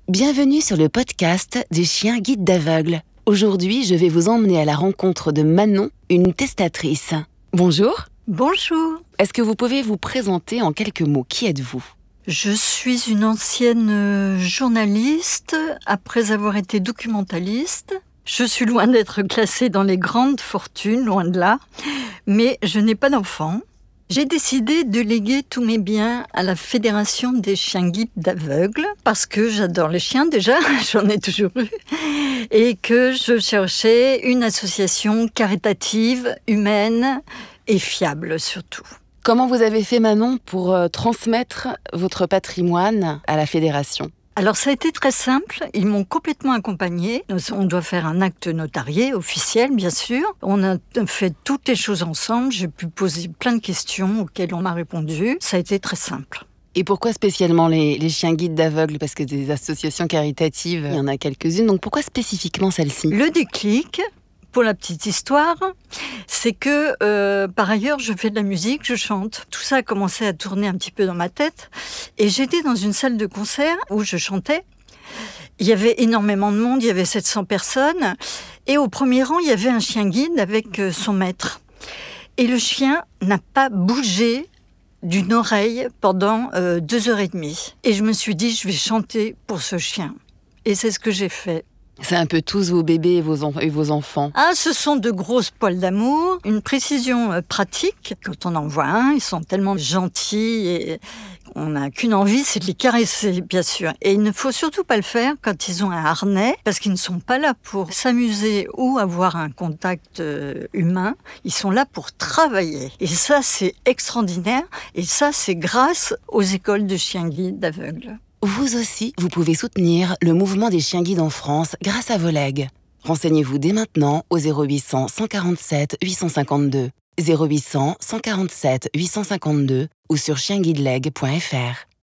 Bienvenue sur le podcast des chiens guides d'aveugles. Aujourd'hui, je vais vous emmener à la rencontre de Manon, une testatrice. Bonjour. Bonjour. Est-ce que vous pouvez vous présenter en quelques mots? Qui êtes-vous? Je suis une ancienne journaliste, après avoir été documentaliste. Je suis loin d'être classée dans les grandes fortunes, loin de là, mais je n'ai pas d'enfant. J'ai décidé de léguer tous mes biens à la Fédération des chiens guides d'aveugles, parce que j'adore les chiens déjà, j'en ai toujours eu, et que je cherchais une association caritative, humaine et fiable surtout. Comment vous avez fait, Manon, pour transmettre votre patrimoine à la fédération? Alors ça a été très simple, ils m'ont complètement accompagnée. On doit faire un acte notarié, officiel bien sûr. On a fait toutes les choses ensemble, j'ai pu poser plein de questions auxquelles on m'a répondu. Ça a été très simple. Et pourquoi spécialement les chiens guides d'aveugles? Parce que des associations caritatives, il y en a quelques-unes, donc pourquoi spécifiquement celle-ci? Le déclic, pour la petite histoire, c'est que par ailleurs je fais de la musique, je chante. Tout ça a commencé à tourner un petit peu dans ma tête et j'étais dans une salle de concert où je chantais. Il y avait énormément de monde, il y avait 700 personnes et au premier rang il y avait un chien guide avec son maître. Et le chien n'a pas bougé d'une oreille pendant 2h30. Et je me suis dit je vais chanter pour ce chien. Et c'est ce que j'ai fait. C'est un peu tous vos bébés et vos enfants. Ah, ce sont de grosses poils d'amour, une précision pratique. Quand on en voit un, ils sont tellement gentils et on n'a qu'une envie, c'est de les caresser, bien sûr. Et il ne faut surtout pas le faire quand ils ont un harnais, parce qu'ils ne sont pas là pour s'amuser ou avoir un contact humain. Ils sont là pour travailler. Et ça, c'est extraordinaire. Et ça, c'est grâce aux écoles de chiens guides d'aveugles. Vous aussi, vous pouvez soutenir le mouvement des chiens guides en France grâce à vos legs. Renseignez-vous dès maintenant au 0800 147 852, 0800 147 852 ou sur chienguideleg.fr.